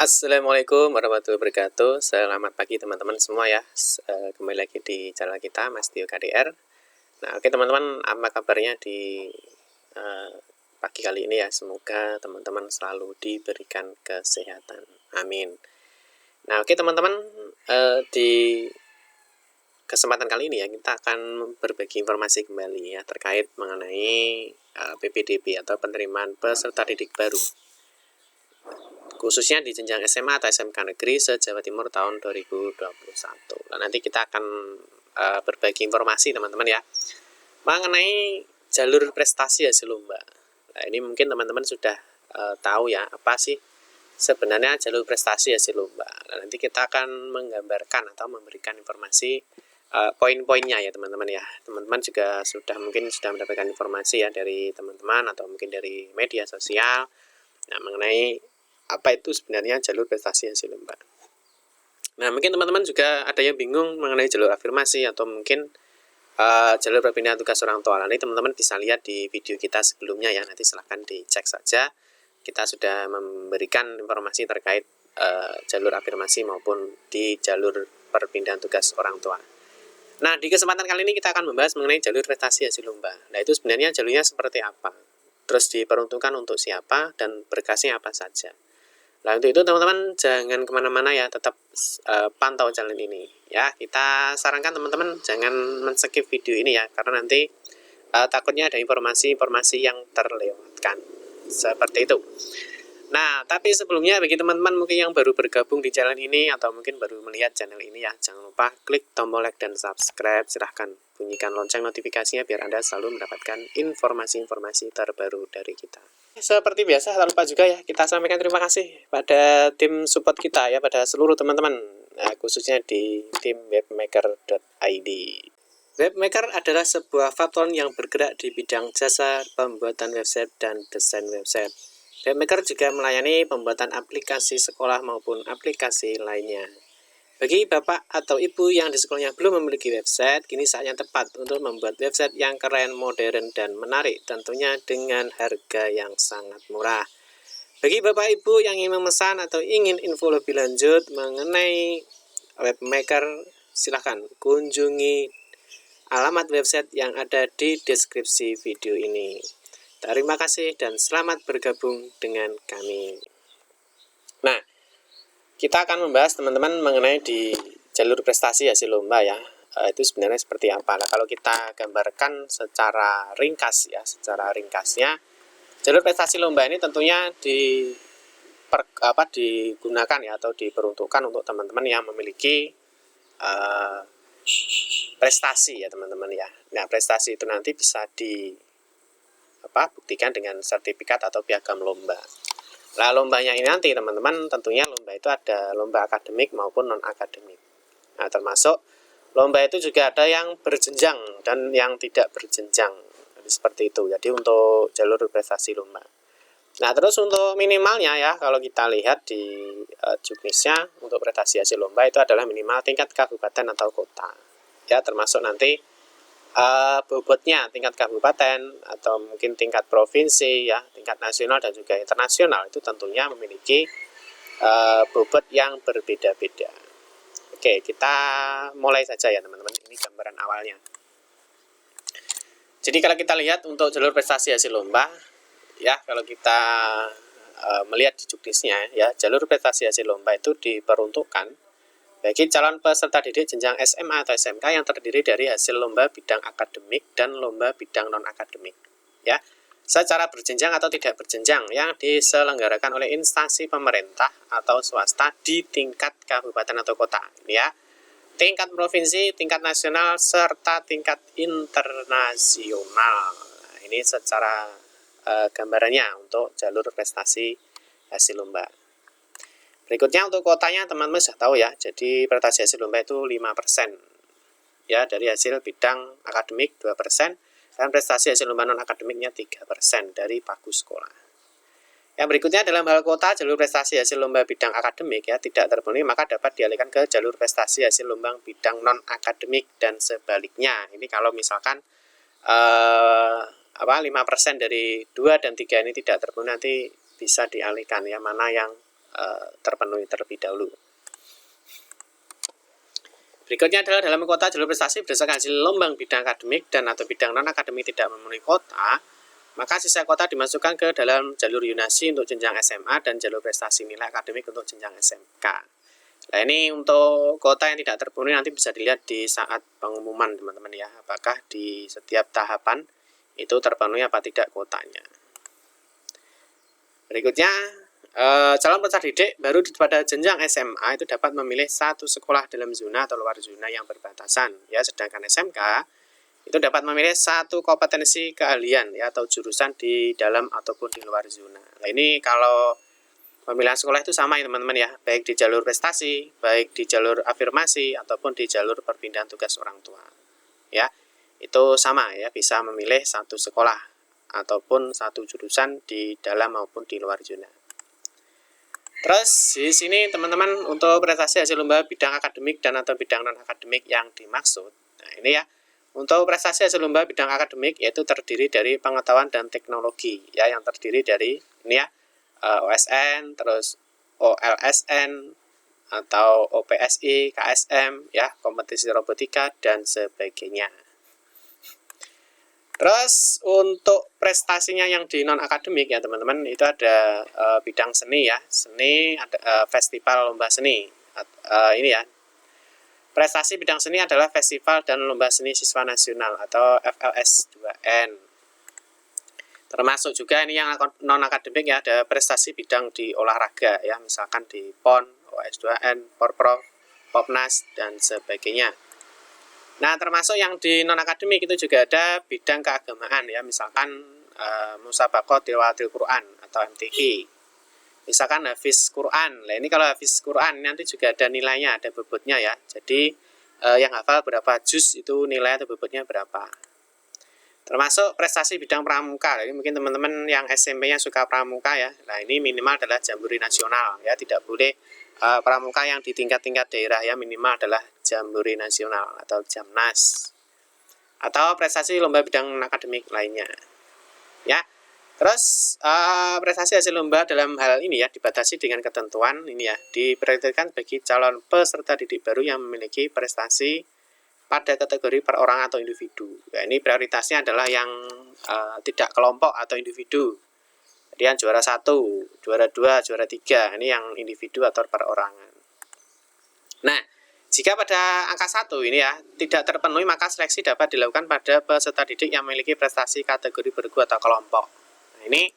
Assalamualaikum warahmatullahi wabarakatuh. Selamat pagi teman-teman semua ya. Kembali lagi di channel kita Mas Tio KDR. Nah, oke teman-teman, apa kabarnya di pagi kali ini ya? Semoga teman-teman selalu diberikan kesehatan. Amin. Nah, oke teman-teman, di kesempatan kali ini ya kita akan berbagi informasi kembali ya terkait mengenai PPDB atau penerimaan peserta didik baru, khususnya di jenjang SMA atau SMK Negeri se-Jawa Timur tahun 2021. Nah, nanti kita akan berbagi informasi teman-teman ya mengenai jalur prestasi hasil lomba. Nah, ini mungkin teman-teman sudah tahu ya apa sih sebenarnya jalur prestasi hasil lomba. Nah, nanti kita akan menggambarkan atau memberikan informasi poin-poinnya ya teman-teman ya. Teman-teman juga mungkin sudah mendapatkan informasi ya dari teman-teman atau mungkin dari media sosial mengenai apa itu sebenarnya jalur prestasi hasil lomba. Nah, mungkin teman-teman juga ada yang bingung mengenai jalur afirmasi atau mungkin jalur perpindahan tugas orang tua. Nanti teman-teman bisa lihat di video kita sebelumnya ya, nanti silahkan dicek saja. Kita sudah memberikan informasi terkait jalur afirmasi maupun di jalur perpindahan tugas orang tua. Nah, di kesempatan kali ini kita akan membahas mengenai jalur prestasi hasil lomba. Nah, itu sebenarnya jalurnya seperti apa? Terus diperuntukkan untuk siapa dan berkasnya apa saja. Nah, untuk itu teman-teman jangan kemana-mana ya, tetap pantau channel ini ya. Kita sarankan teman-teman jangan men-skip video ini ya, karena nanti takutnya ada informasi-informasi yang terlewatkan seperti itu. Nah, tapi sebelumnya bagi teman-teman mungkin yang baru bergabung di channel ini atau mungkin baru melihat channel ini ya, jangan lupa klik tombol like dan subscribe. Silahkan bunyikan lonceng notifikasinya biar Anda selalu mendapatkan informasi-informasi terbaru dari kita. Seperti biasa, tak lupa juga ya kita sampaikan terima kasih pada tim support kita ya, pada seluruh teman-teman, khususnya di tim webmaker.id. Webmaker adalah sebuah platform yang bergerak di bidang jasa pembuatan website dan desain website. Webmaker juga melayani pembuatan aplikasi sekolah maupun aplikasi lainnya. Bagi Bapak atau Ibu yang di sekolahnya belum memiliki website, kini saatnya tepat untuk membuat website yang keren, modern, dan menarik, tentunya dengan harga yang sangat murah. Bagi Bapak Ibu yang ingin memesan atau ingin info lebih lanjut mengenai Webmaker, silahkan kunjungi alamat website yang ada di deskripsi video ini. Terima kasih dan selamat bergabung dengan kami. Nah, kita akan membahas teman-teman mengenai di jalur prestasi hasil lomba ya. Itu sebenarnya seperti apa. Nah, kalau kita gambarkan secara ringkas ya, secara ringkasnya jalur prestasi lomba ini tentunya digunakan ya atau diperuntukkan untuk teman-teman yang memiliki prestasi ya teman-teman ya. Nah, prestasi itu nanti bisa buktikan dengan sertifikat atau piagam lomba. Nah, lombanya ini nanti teman-teman tentunya lomba itu ada lomba akademik maupun non-akademik. Nah, termasuk lomba itu juga ada yang berjenjang dan yang tidak berjenjang. Seperti itu. Jadi untuk jalur prestasi lomba. Nah, terus untuk minimalnya ya, kalau kita lihat di juknisnya untuk prestasi hasil lomba itu adalah minimal tingkat kabupaten atau kota. Ya, termasuk nanti bobotnya tingkat kabupaten atau mungkin tingkat provinsi ya, tingkat nasional dan juga internasional itu tentunya memiliki bobot yang berbeda-beda. Oke, kita mulai saja ya teman-teman. Ini gambaran awalnya. Jadi kalau kita lihat untuk jalur prestasi hasil lomba ya, kalau kita melihat di juknisnya ya, jalur prestasi hasil lomba itu diperuntukkan bagi calon peserta didik jenjang SMA atau SMK yang terdiri dari hasil lomba bidang akademik dan lomba bidang non-akademik ya, secara berjenjang atau tidak berjenjang yang diselenggarakan oleh instansi pemerintah atau swasta di tingkat kabupaten atau kota ya, tingkat provinsi, tingkat nasional, serta tingkat internasional. Nah, ini secara gambarannya untuk jalur prestasi hasil lomba. Berikutnya untuk kotanya teman-teman sudah tahu ya, jadi prestasi hasil lomba itu 5% ya, dari hasil bidang akademik 2%, dan prestasi hasil lomba non-akademiknya 3% dari pagu sekolah. Yang berikutnya dalam hal kota, jalur prestasi hasil lomba bidang akademik ya tidak terpenuhi, maka dapat dialihkan ke jalur prestasi hasil lomba bidang non-akademik dan sebaliknya. Ini kalau misalkan 5% dari 2 dan 3 ini tidak terpenuhi, nanti bisa dialihkan ya, mana yang terpenuhi terlebih dahulu. Berikutnya adalah dalam kuota jalur prestasi berdasarkan hasil lomba bidang akademik dan atau bidang non-akademik tidak memenuhi kuota, maka sisa kuota dimasukkan ke dalam jalur yunasi untuk jenjang SMA dan jalur prestasi nilai akademik untuk jenjang SMK. Nah, ini untuk kuota yang tidak terpenuhi nanti bisa dilihat di saat pengumuman teman-teman ya, apakah di setiap tahapan itu terpenuhi apa tidak kuotanya. Berikutnya, calon peserta didik baru pada jenjang SMA itu dapat memilih satu sekolah dalam zona atau luar zona yang berbatasan ya, sedangkan SMK itu dapat memilih satu kompetensi keahlian ya atau jurusan di dalam ataupun di luar zona. Nah, ini kalau pemilihan sekolah itu sama ya teman-teman ya, baik di jalur prestasi, baik di jalur afirmasi ataupun di jalur perpindahan tugas orang tua. Ya, itu sama ya, bisa memilih satu sekolah ataupun satu jurusan di dalam maupun di luar zona. Terus di sini teman-teman untuk prestasi hasil lomba bidang akademik dan atau bidang non akademik yang dimaksud. Nah, ini ya. Untuk prestasi hasil lomba bidang akademik yaitu terdiri dari pengetahuan dan teknologi ya, yang terdiri dari ini ya, OSN, terus OLSN atau OPSI, KSM ya, kompetisi robotika dan sebagainya. Terus untuk prestasinya yang di non akademik ya teman-teman, itu ada bidang seni ya, seni ada festival lomba seni. Ini ya, prestasi bidang seni adalah festival dan lomba seni siswa nasional atau FLS 2N. Termasuk juga ini yang non akademik ya, ada prestasi bidang di olahraga ya, misalkan di PON, OS2N, Porprov, Popnas dan sebagainya. Nah, termasuk yang di non akademik itu juga ada bidang keagamaan ya, misalkan Musabaqah Tilawatil Quran atau MTQ. Misalkan hafiz Quran. Nah, ini kalau hafiz Quran nanti juga ada nilainya, ada bobotnya ya. Jadi yang hafal berapa juz itu nilai atau bobotnya berapa. Termasuk prestasi bidang pramuka. Ini mungkin teman-teman yang SMP-nya suka pramuka ya. Nah, ini minimal adalah jamburi nasional ya, tidak boleh pramuka yang di tingkat-tingkat daerah ya, minimal adalah jamburi nasional atau Jamnas. Atau prestasi lomba bidang akademik lainnya. Ya. Terus prestasi hasil lomba dalam hal ini ya dibatasi dengan ketentuan ini ya, diprioritaskan bagi calon peserta didik baru yang memiliki prestasi pada kategori perorangan atau individu. Nah, ini prioritasnya adalah yang tidak kelompok atau individu. Jadi yang juara 1, juara 2, juara 3, ini yang individu atau perorangan. Nah, jika pada angka 1 ini ya tidak terpenuhi, maka seleksi dapat dilakukan pada peserta didik yang memiliki prestasi kategori bergu atau kelompok. Nah, ini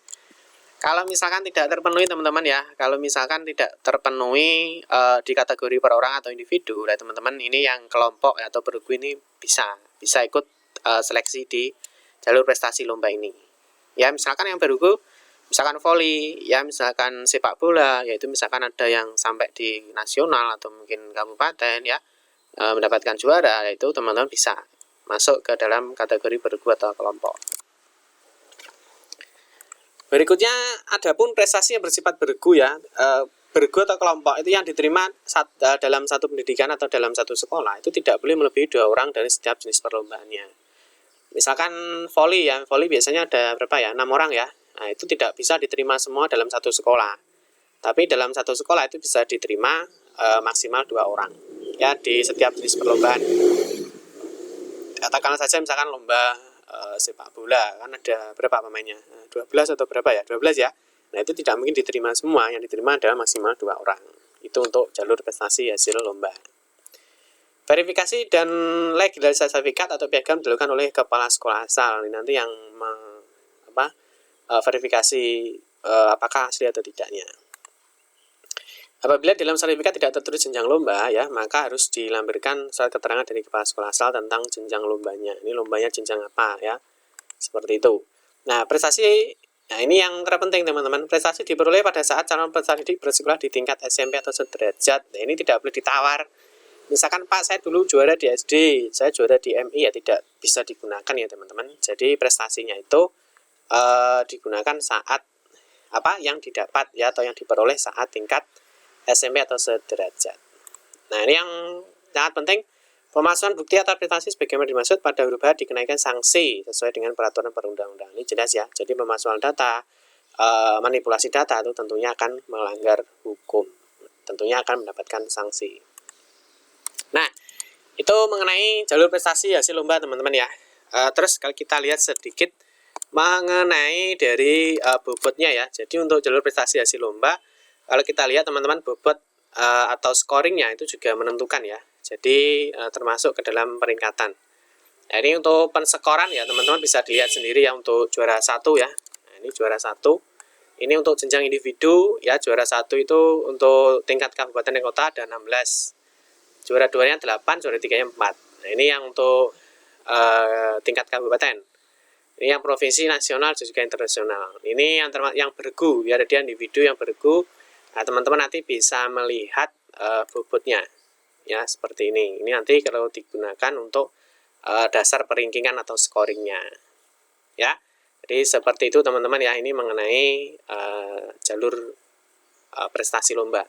kalau misalkan tidak terpenuhi teman-teman ya, kalau misalkan tidak terpenuhi di kategori perorangan atau individu, nah teman-teman ini yang kelompok atau bergu ini bisa ikut seleksi di jalur prestasi lomba ini. Ya, misalkan yang bergu, misalkan voli, ya misalkan sepak bola, yaitu misalkan ada yang sampai di nasional atau mungkin kabupaten ya mendapatkan juara, yaitu teman-teman bisa masuk ke dalam kategori bergu atau kelompok. Berikutnya, adapun prestasi yang bersifat bergu ya, bergu atau kelompok itu yang diterima dalam satu pendidikan atau dalam satu sekolah itu tidak boleh melebihi 2 orang dari setiap jenis perlombaannya. Misalkan voli ya, voli biasanya ada berapa ya, 6 orang ya. Nah, itu tidak bisa diterima semua dalam satu sekolah. Tapi dalam satu sekolah itu bisa diterima maksimal 2 orang ya di setiap jenis perlombaan. Katakanlah saja misalkan lomba sepak bola, kan ada berapa pemainnya? 12 atau berapa ya? 12 ya. Nah, itu tidak mungkin diterima semua, yang diterima adalah maksimal 2 orang. Itu untuk jalur prestasi hasil lomba. Verifikasi dan legalisasi sertifikat atau piagam dilakukan oleh kepala sekolah asal. Ini nanti yang verifikasi apakah asli atau tidaknya. Apabila dalam sertifikat tidak tertulis jenjang lomba ya, maka harus dilampirkan surat keterangan dari kepala sekolah asal tentang jenjang lombanya. Ini lombanya jenjang apa ya? Seperti itu. Nah, prestasi, nah ini yang terpenting teman-teman. Prestasi diperoleh pada saat calon peserta didik bersekolah di tingkat SMP atau sederajat. Nah, ini tidak boleh ditawar. Misalkan Pak, saya dulu juara di SD, saya juara di MI ya, tidak bisa digunakan ya teman-teman. Jadi prestasinya itu digunakan saat yang didapat ya atau yang diperoleh saat tingkat SMP atau sederajat. Nah, ini yang sangat penting. Pemalsuan bukti atau prestasi sebagaimana dimaksud pada huruf H dikenakan sanksi sesuai dengan peraturan perundang-undangan. Ini jelas ya. Jadi pemalsuan data, manipulasi data itu tentunya akan melanggar hukum, tentunya akan mendapatkan sanksi. Nah, itu mengenai jalur prestasi hasil lomba teman-teman ya. Terus kalau kita lihat sedikit mengenai dari bobotnya ya. Jadi untuk jalur prestasi hasil lomba, kalau kita lihat teman-teman, bobot atau scoringnya itu juga menentukan ya. Jadi termasuk ke dalam peringkatan. Nah, ini untuk pensekoran ya teman-teman bisa dilihat sendiri ya untuk juara 1 ya. Nah, ini juara 1. Ini untuk jenjang individu ya, juara 1 itu untuk tingkat kabupaten dan kota ada 16. Juara 2-nya 8, juara 3-nya 4. Nah, ini yang untuk tingkat kabupaten. Ini yang provinsi, nasional, juga internasional. Ini yang bergu, ya ada dia individu yang bergu. Nah, teman-teman nanti bisa melihat bobotnya. Ya, seperti ini. Ini nanti kalau digunakan untuk dasar peringkingan atau scoringnya. Ya. Jadi seperti itu teman-teman ya, ini mengenai jalur prestasi lomba.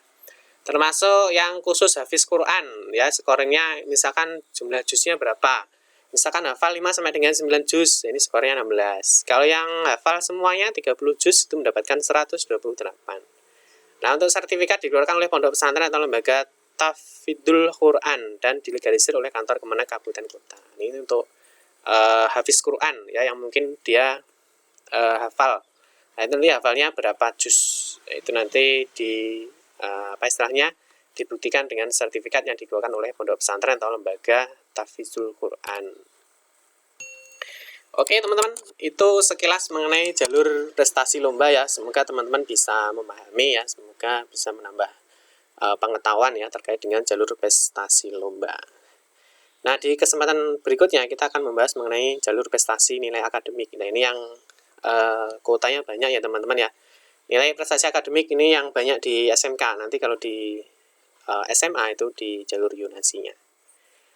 Termasuk yang khusus hafiz Quran ya, skornya misalkan jumlah juznya berapa. Misalkan hafal 5 sampai dengan 9 juz, ini skornya 16. Kalau yang hafal semuanya 30 juz itu mendapatkan 128. Nah, untuk sertifikat dikeluarkan oleh pondok pesantren atau lembaga Tahfidzul Quran dan dilegalisir oleh kantor Kemenak Kabupaten Kota. Ini untuk hafiz Quran ya, yang mungkin dia hafal. Nah, itu nanti hafalnya berapa juz. Itu nanti istilahnya dibuktikan dengan sertifikat yang dikeluarkan oleh pondok pesantren atau lembaga Tahfidzul Quran. Oke teman-teman, itu sekilas mengenai jalur prestasi lomba ya. Semoga teman-teman bisa memahami ya, semoga bisa menambah pengetahuan ya terkait dengan jalur prestasi lomba. Nah, di kesempatan berikutnya kita akan membahas mengenai jalur prestasi nilai akademik. Nah, ini yang kuotanya banyak ya teman-teman ya. Nilai prestasi akademik ini yang banyak di SMK. Nanti kalau di SMA itu di jalur yonasinya.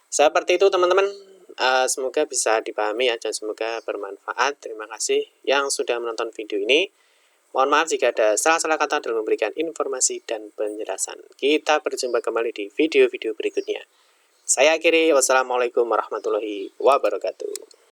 Seperti itu teman-teman. Semoga bisa dipahami ya dan semoga bermanfaat. Terima kasih yang sudah menonton video ini. Mohon maaf jika ada salah-salah kata dalam memberikan informasi dan penjelasan. Kita berjumpa kembali di video-video berikutnya. Saya akhiri. Wassalamualaikum warahmatullahi wabarakatuh.